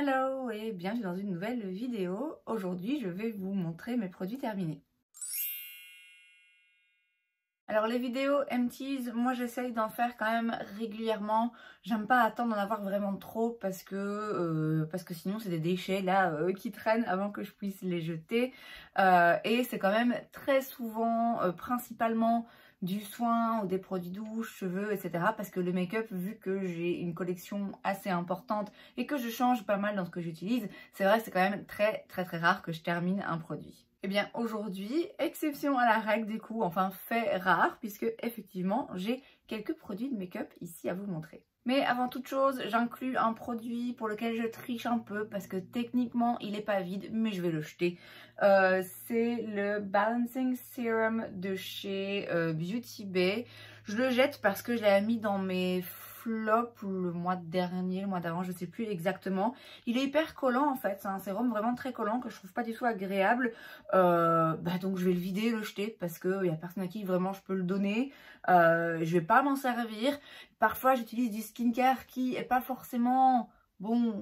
Hello et bienvenue dans une nouvelle vidéo. Aujourd'hui, je vais vous montrer mes produits terminés. Alors les vidéos empties, moi j'essaye d'en faire quand même régulièrement. J'aime pas attendre d'en avoir vraiment trop parce que sinon c'est des déchets là qui traînent avant que je puisse les jeter. Et c'est quand même très souvent, principalement du soin ou des produits douche, cheveux, etc. Parce que le make-up, vu que j'ai une collection assez importante et que je change pas mal dans ce que j'utilise, c'est vrai que c'est quand même très rare que je termine un produit. Eh bien aujourd'hui, exception à la règle du coup, enfin fait rare, puisque effectivement j'ai quelques produits de make-up ici à vous montrer. Mais avant toute chose, j'inclus un produit pour lequel je triche un peu parce que techniquement il n'est pas vide, mais je vais le jeter. C'est le Balancing Serum de chez Beauty Bay. Je le jette parce que je l'avais mis dans mes flops le mois dernier, le mois d'avant, je sais plus exactement. Il est hyper collant en fait, c'est un sérum vraiment très collant que je trouve pas du tout agréable. Donc je vais le vider, le jeter parce qu'il y a personne à qui vraiment je peux le donner. Je vais pas m'en servir. Parfois j'utilise du skincare qui est pas forcément bon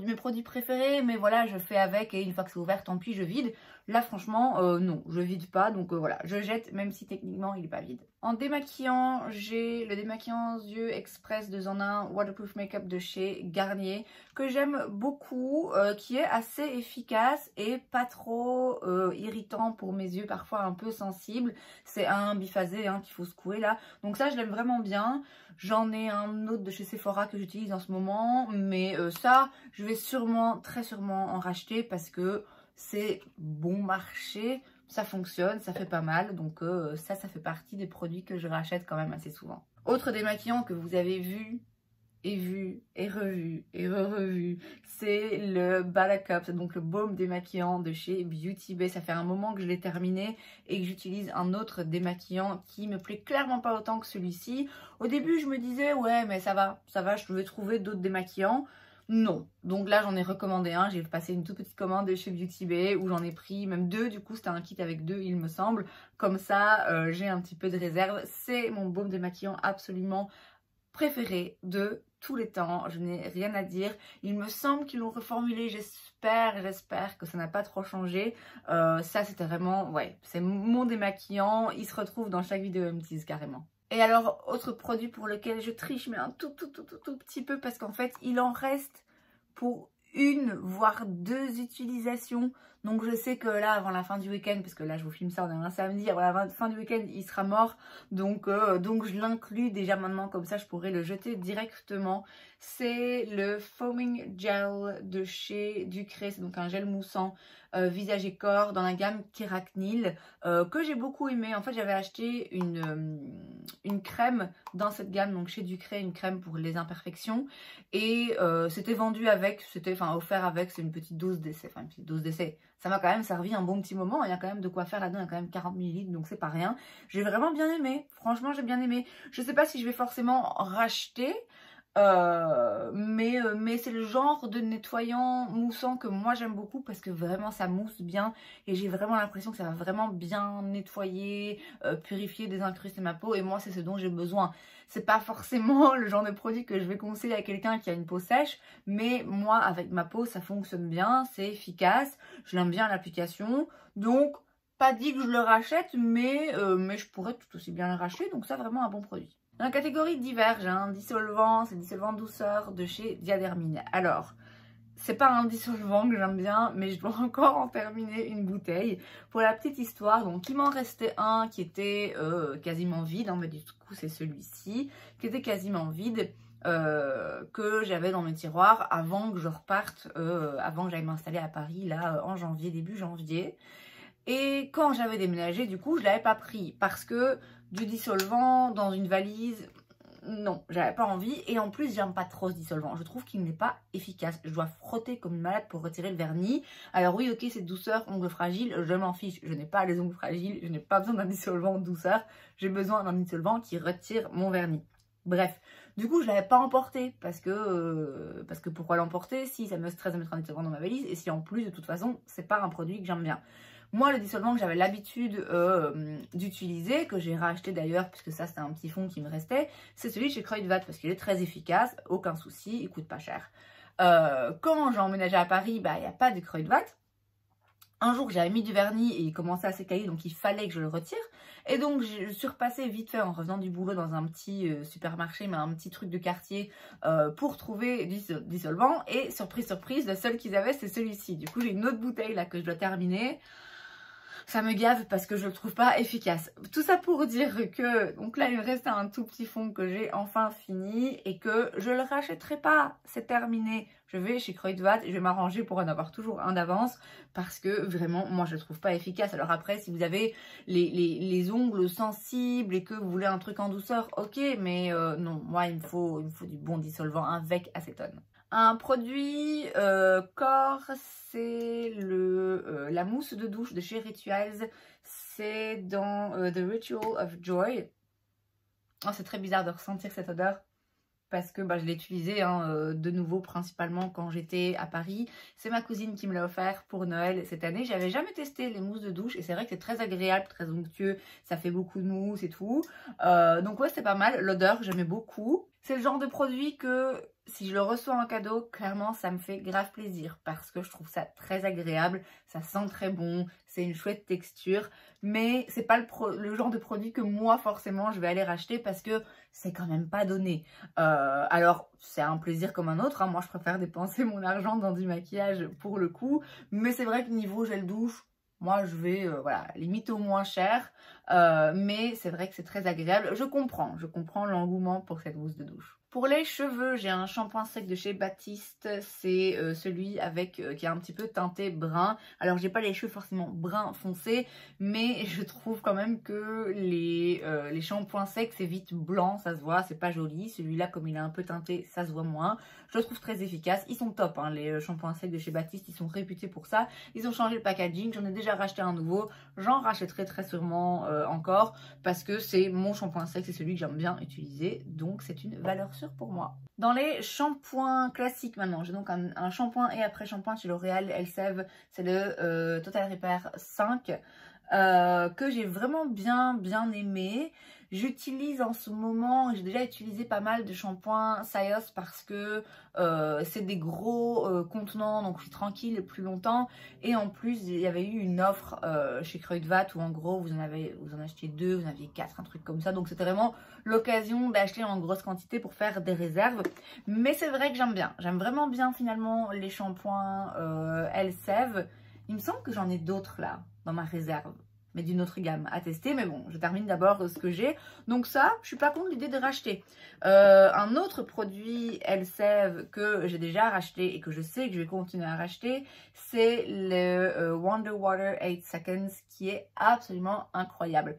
mes produits préférés, mais voilà, je fais avec et une fois que c'est ouvert, tant pis, je vide. Là franchement non, je vide pas, donc voilà, je jette même si techniquement il est pas vide. En démaquillant, j'ai le démaquillant yeux express 2 en 1 waterproof makeup de chez Garnier que j'aime beaucoup, qui est assez efficace et pas trop irritant pour mes yeux parfois un peu sensibles. C'est un biphasé qu'il faut secouer là, donc ça je l'aime vraiment bien. J'en ai un autre de chez Sephora que j'utilise en ce moment, mais ça je vais sûrement, très sûrement en racheter parce que c'est bon marché. Ça fonctionne, ça fait pas mal, donc ça fait partie des produits que je rachète quand même assez souvent. Autre démaquillant que vous avez vu et revu et re-revu, c'est le Buttercup, donc le baume démaquillant de chez Beauty Bay. Ça fait un moment que je l'ai terminé et que j'utilise un autre démaquillant qui me plaît clairement pas autant que celui-ci. Au début je me disais ouais mais ça va, je vais trouver d'autres démaquillants. Non, donc là j'en ai recommandé un, j'ai passé une toute petite commande de chez Beauty Bay où j'en ai pris même 2, du coup c'était un kit avec 2 il me semble, comme ça j'ai un petit peu de réserve. C'est mon baume démaquillant absolument préféré de tous les temps, je n'ai rien à dire. Il me semble qu'ils l'ont reformulé, j'espère que ça n'a pas trop changé. Ça c'était vraiment, ouais, c'est mon démaquillant, il se retrouve dans chaque vidéo empties carrément. Et alors, autre produit pour lequel je triche, mais un tout petit peu, parce qu'en fait, il en reste pour 1 voire 2 utilisations. Donc je sais que là, avant la fin du week-end, parce que là je vous filme ça, on est un samedi, avant la fin du week-end, il sera mort. Donc je l'inclus déjà maintenant, comme ça je pourrais le jeter directement. C'est le Foaming Gel de chez Ducré, c'est donc un gel moussant visage et corps dans la gamme Keratinil que j'ai beaucoup aimé. En fait j'avais acheté une crème dans cette gamme, donc chez Ducré, une crème pour les imperfections. Et c'était vendu avec, c'était offert avec, c'est une petite dose d'essai, une petite dose d'essai. Ça m'a quand même servi un bon petit moment, il y a quand même de quoi faire là-dedans, il y a quand même 40 ml, donc c'est pas rien. J'ai vraiment bien aimé, franchement j'ai bien aimé. Je sais pas si je vais forcément racheter, mais c'est le genre de nettoyant moussant que moi j'aime beaucoup parce que vraiment ça mousse bien et j'ai vraiment l'impression que ça va vraiment bien nettoyer, purifier, désincruster ma peau, et moi c'est ce dont j'ai besoin. C'est pas forcément le genre de produit que je vais conseiller à quelqu'un qui a une peau sèche, mais moi avec ma peau ça fonctionne bien, c'est efficace, je l'aime bien l'application, donc pas dit que je le rachète, mais je pourrais tout aussi bien le racheter, donc ça vraiment un bon produit. Dans la catégorie divers, j'ai un dissolvant, c'est dissolvant douceur de chez Diadermine. Alors, c'est pas un dissolvant que j'aime bien, mais je dois encore en terminer une bouteille. Pour la petite histoire, donc il m'en restait un qui était quasiment vide, mais du coup c'est celui-ci, qui était quasiment vide, que j'avais dans mes tiroirs avant que je reparte, avant que j'aille m'installer à Paris, là, en janvier, début janvier. Et quand j'avais déménagé, du coup, je l'avais pas pris parce que du dissolvant dans une valise, non, j'avais pas envie. Et en plus, j'aime pas trop ce dissolvant. Je trouve qu'il n'est pas efficace. Je dois frotter comme une malade pour retirer le vernis. Alors oui, ok, c'est douceur, ongles fragiles, je m'en fiche. Je n'ai pas les ongles fragiles, je n'ai pas besoin d'un dissolvant douceur. J'ai besoin d'un dissolvant qui retire mon vernis. Bref, du coup je l'avais pas emporté parce que pourquoi l'emporter si ça me stresse de mettre un dissolvant dans ma valise et si en plus de toute façon c'est pas un produit que j'aime bien. Moi le dissolvant que j'avais l'habitude d'utiliser, que j'ai racheté d'ailleurs puisque ça c'était un petit fond qui me restait, c'est celui de chez Kruidvat parce qu'il est très efficace, aucun souci, il coûte pas cher. Quand j'ai emménagé à Paris, bah, il n'y a pas de Kruidvat. Un jour, j'avais mis du vernis et il commençait à s'écailler, donc il fallait que je le retire. Et donc, je suis repassée vite fait en revenant du boulot dans un petit supermarché, mais un petit truc de quartier pour trouver du dissolvant. Et surprise, surprise, le seul qu'ils avaient, c'est celui-ci. Du coup, j'ai une autre bouteille là que je dois terminer. Ça me gave parce que je le trouve pas efficace. Tout ça pour dire que, donc là il me reste un tout petit fond que j'ai enfin fini et que je le rachèterai pas, c'est terminé. Je vais chez Kruidvat et je vais m'arranger pour en avoir toujours un d'avance parce que vraiment moi je le trouve pas efficace. Alors après si vous avez les ongles sensibles et que vous voulez un truc en douceur, ok, mais non, moi il me faut du bon dissolvant avec acétone. Un produit corps, c'est la mousse de douche de chez Rituals. C'est dans The Ritual of Joy. Oh, c'est très bizarre de ressentir cette odeur parce que bah, je l'ai utilisé de nouveau principalement quand j'étais à Paris. C'est ma cousine qui me l'a offert pour Noël cette année. J'avais jamais testé les mousses de douche et c'est vrai que c'est très agréable, très onctueux. Ça fait beaucoup de mousse et tout. Donc ouais, c'est pas mal. L'odeur, j'aimais beaucoup. C'est le genre de produit que si je le reçois en cadeau, clairement ça me fait grave plaisir parce que je trouve ça très agréable, ça sent très bon, c'est une chouette texture, mais c'est pas le genre de produit que moi forcément je vais aller racheter parce que c'est quand même pas donné. Alors c'est un plaisir comme un autre, hein. Moi je préfère dépenser mon argent dans du maquillage pour le coup, mais c'est vrai que niveau gel douche, moi je vais voilà, limite au moins cher, mais c'est vrai que c'est très agréable. Je comprends l'engouement pour cette mousse de douche. Pour les cheveux, j'ai un shampoing sec de chez Baptiste, c'est celui avec qui est un petit peu teinté brun. Alors j'ai pas les cheveux forcément brun foncé, mais je trouve quand même que les shampoings secs c'est vite blanc, ça se voit, c'est pas joli. Celui-là comme il est un peu teinté, ça se voit moins. Je le trouve très efficace, ils sont top hein, les shampoings secs de chez Baptiste, ils sont réputés pour ça. Ils ont changé le packaging, j'en ai déjà racheté un nouveau, j'en rachèterai très sûrement encore parce que c'est mon shampoing sec, c'est celui que j'aime bien utiliser, donc c'est une valeur sûre pour moi. Dans les shampoings classiques maintenant, j'ai donc un shampoing et après shampoing chez L'Oréal Elseve, c'est le Total Repair 5 que j'ai vraiment bien aimé. J'utilise en ce moment, j'ai déjà utilisé pas mal de shampoings Scios parce que c'est des gros contenants, donc je suis tranquille plus longtemps. Et en plus, il y avait eu une offre chez Kruidvat où en gros vous en achetiez 2, vous en aviez 4, un truc comme ça. Donc c'était vraiment l'occasion d'acheter en grosse quantité pour faire des réserves. Mais c'est vrai que j'aime vraiment bien finalement les shampoings Elseve. Il me semble que j'en ai d'autres là dans ma réserve, mais d'une autre gamme à tester. Mais bon, je termine d'abord ce que j'ai. Donc ça, je suis pas contre l'idée de racheter. Un autre produit Elseve que j'ai déjà racheté et que je sais que je vais continuer à racheter, c'est le Wonder Water 8 Seconds qui est absolument incroyable.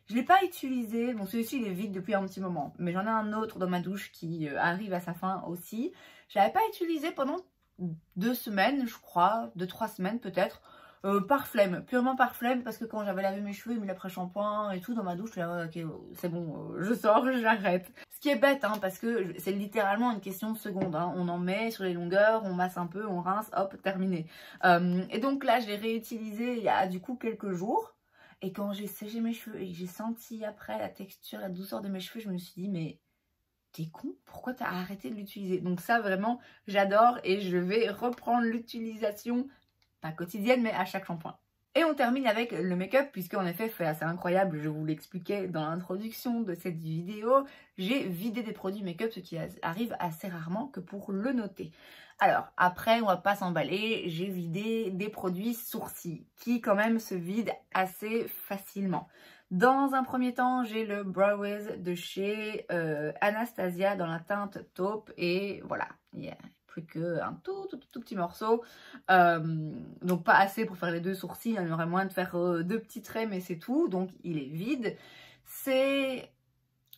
Je ne l'ai pas utilisé, bon celui-ci il est vide depuis un petit moment, mais j'en ai un autre dans ma douche qui arrive à sa fin aussi. Je ne l'avais pas utilisé pendant 2 semaines, je crois, 2-3 semaines peut-être. Par flemme, purement par flemme, parce que quand j'avais lavé mes cheveux, mis l'après-shampoing et tout dans ma douche, je suis là, ok, c'est bon, je sors, j'arrête. Ce qui est bête, hein, parce que c'est littéralement une question de seconde, hein. On en met sur les longueurs, on masse un peu, on rince, hop, terminé. Et donc là, je l'ai réutilisé il y a du coup quelques jours, et quand j'ai séché mes cheveux et que j'ai senti après la texture, la douceur de mes cheveux, je me suis dit, mais t'es con, pourquoi t'as arrêté de l'utiliser? Donc ça, vraiment, j'adore et je vais reprendre l'utilisation pas quotidienne, mais à chaque shampoing. Et on termine avec le make-up, puisque en effet, fait assez incroyable, je vous l'expliquais dans l'introduction de cette vidéo, j'ai vidé des produits make-up, ce qui arrive assez rarement que pour le noter. Alors, après, on va pas s'emballer, j'ai vidé des produits sourcils, qui quand même se vident assez facilement. Dans un premier temps, j'ai le Brow Wiz de chez Anastasia dans la teinte taupe, et voilà, yeah. Plus qu'un tout petit morceau, donc pas assez pour faire les 2 sourcils, il y aurait moyen de faire 2 petits traits, mais c'est tout, donc il est vide. C'est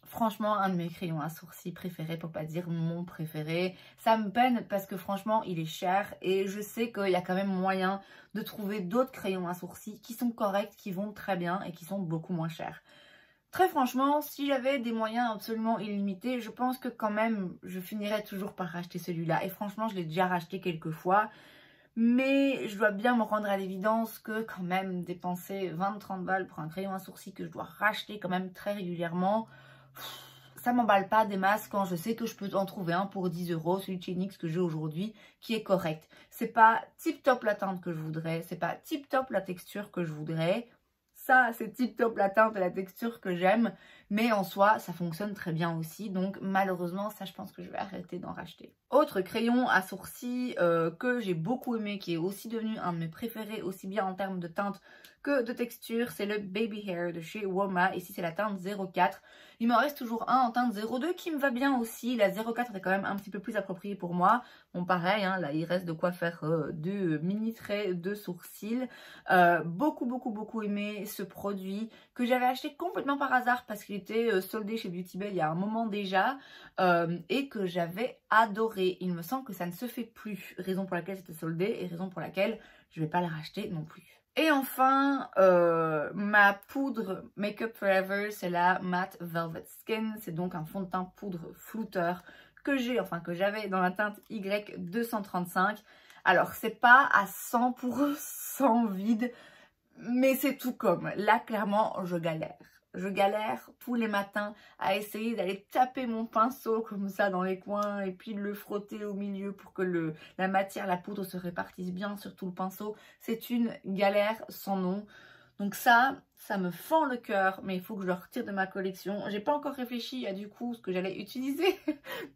franchement un de mes crayons à sourcils préférés, pour pas dire mon préféré. Ça me peine parce que franchement il est cher et je sais qu'il y a quand même moyen de trouver d'autres crayons à sourcils qui sont corrects, qui vont très bien et qui sont beaucoup moins chers. Très franchement, si j'avais des moyens absolument illimités, je pense que quand même, je finirais toujours par racheter celui-là. Et franchement, je l'ai déjà racheté quelques fois. Mais je dois bien me rendre à l'évidence que quand même, dépenser 20-30 balles pour un crayon à sourcils que je dois racheter quand même très régulièrement, ça m'emballe pas des masses quand je sais que je peux en trouver un pour 10 €, celui de chez NYX que j'ai aujourd'hui, qui est correct. C'est pas tip top la teinte que je voudrais, c'est pas tip top la texture que je voudrais. Ça, c'est tip top la teinte et la texture que j'aime, mais en soi, ça fonctionne très bien aussi. Donc malheureusement, ça, je pense que je vais arrêter d'en racheter. Autre crayon à sourcils que j'ai beaucoup aimé, qui est aussi devenu un de mes préférés, aussi bien en termes de teinte que de texture, c'est le Baby Hair de chez Woma. Ici, c'est la teinte 04. Il m'en reste toujours un en teinte 02 qui me va bien aussi. La 04 est quand même un petit peu plus appropriée pour moi. Bon, pareil, hein, là, il reste de quoi faire deux mini traits de sourcils. Beaucoup aimé ce produit que j'avais acheté complètement par hasard parce qu'il était soldé chez Beauty Bay il y a un moment déjà et que j'avais adoré. Il me semble que ça ne se fait plus, raison pour laquelle c'était soldé et raison pour laquelle je ne vais pas le racheter non plus. Et enfin, ma poudre Make Up Forever, c'est la Matte Velvet Skin. C'est donc un fond de teint poudre flouteur que j'ai, enfin que j'avais dans la teinte Y235. Alors, c'est pas à 100% vide, mais c'est tout comme. Là, clairement, je galère. Je galère tous les matins à essayer d'aller taper mon pinceau comme ça dans les coins et puis de le frotter au milieu pour que la matière, la poudre se répartisse bien sur tout le pinceau. C'est une galère sans nom. Donc ça me fend le cœur, mais il faut que je le retire de ma collection. J'ai pas encore réfléchi à du coup ce que j'allais utiliser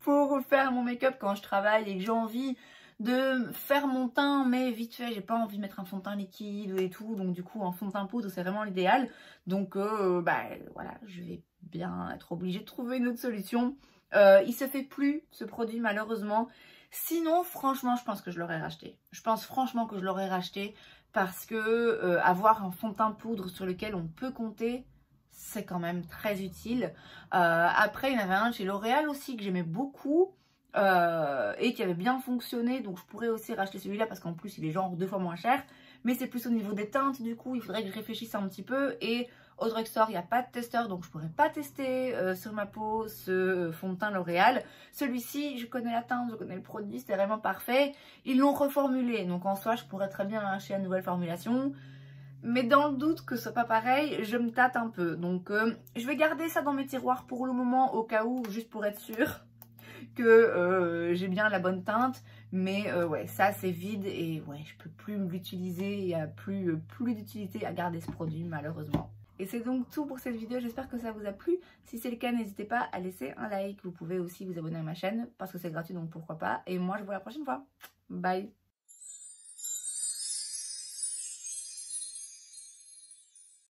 pour faire mon make-up quand je travaille et que j'ai envie de faire mon teint, mais vite fait, j'ai pas envie de mettre un fond de teint liquide et tout, donc du coup un fond de teint poudre c'est vraiment l'idéal. Donc voilà, je vais bien être obligée de trouver une autre solution. Il se fait plus ce produit malheureusement. Sinon franchement je pense que je l'aurais racheté. Je pense franchement que je l'aurais racheté parce que avoir un fond de teint poudre sur lequel on peut compter, c'est quand même très utile. Après il y en avait un chez L'Oréal aussi que j'aimais beaucoup. Et qui avait bien fonctionné, donc je pourrais aussi racheter celui-là parce qu'en plus il est genre 2 fois moins cher, mais c'est plus au niveau des teintes, du coup il faudrait que je réfléchisse un petit peu. Et au drugstore il n'y a pas de testeur, donc je pourrais pas tester sur ma peau ce fond de teint L'Oréal. Celui-ci, je connais la teinte, je connais le produit, c'était vraiment parfait. Ils l'ont reformulé, donc en soi je pourrais très bien acheter la nouvelle formulation. Mais dans le doute que ce soit pas pareil, je me tâte un peu. Donc je vais garder ça dans mes tiroirs pour le moment au cas où, juste pour être sûre que j'ai bien la bonne teinte. Mais ouais, ça c'est vide et ouais, je peux plus l'utiliser. Il n'y a plus d'utilité à garder ce produit malheureusement. Et c'est donc tout pour cette vidéo, j'espère que ça vous a plu. Si c'est le cas, n'hésitez pas à laisser un like. Vous pouvez aussi vous abonner à ma chaîne parce que c'est gratuit, donc pourquoi pas. Et moi je vous vois la prochaine fois. Bye!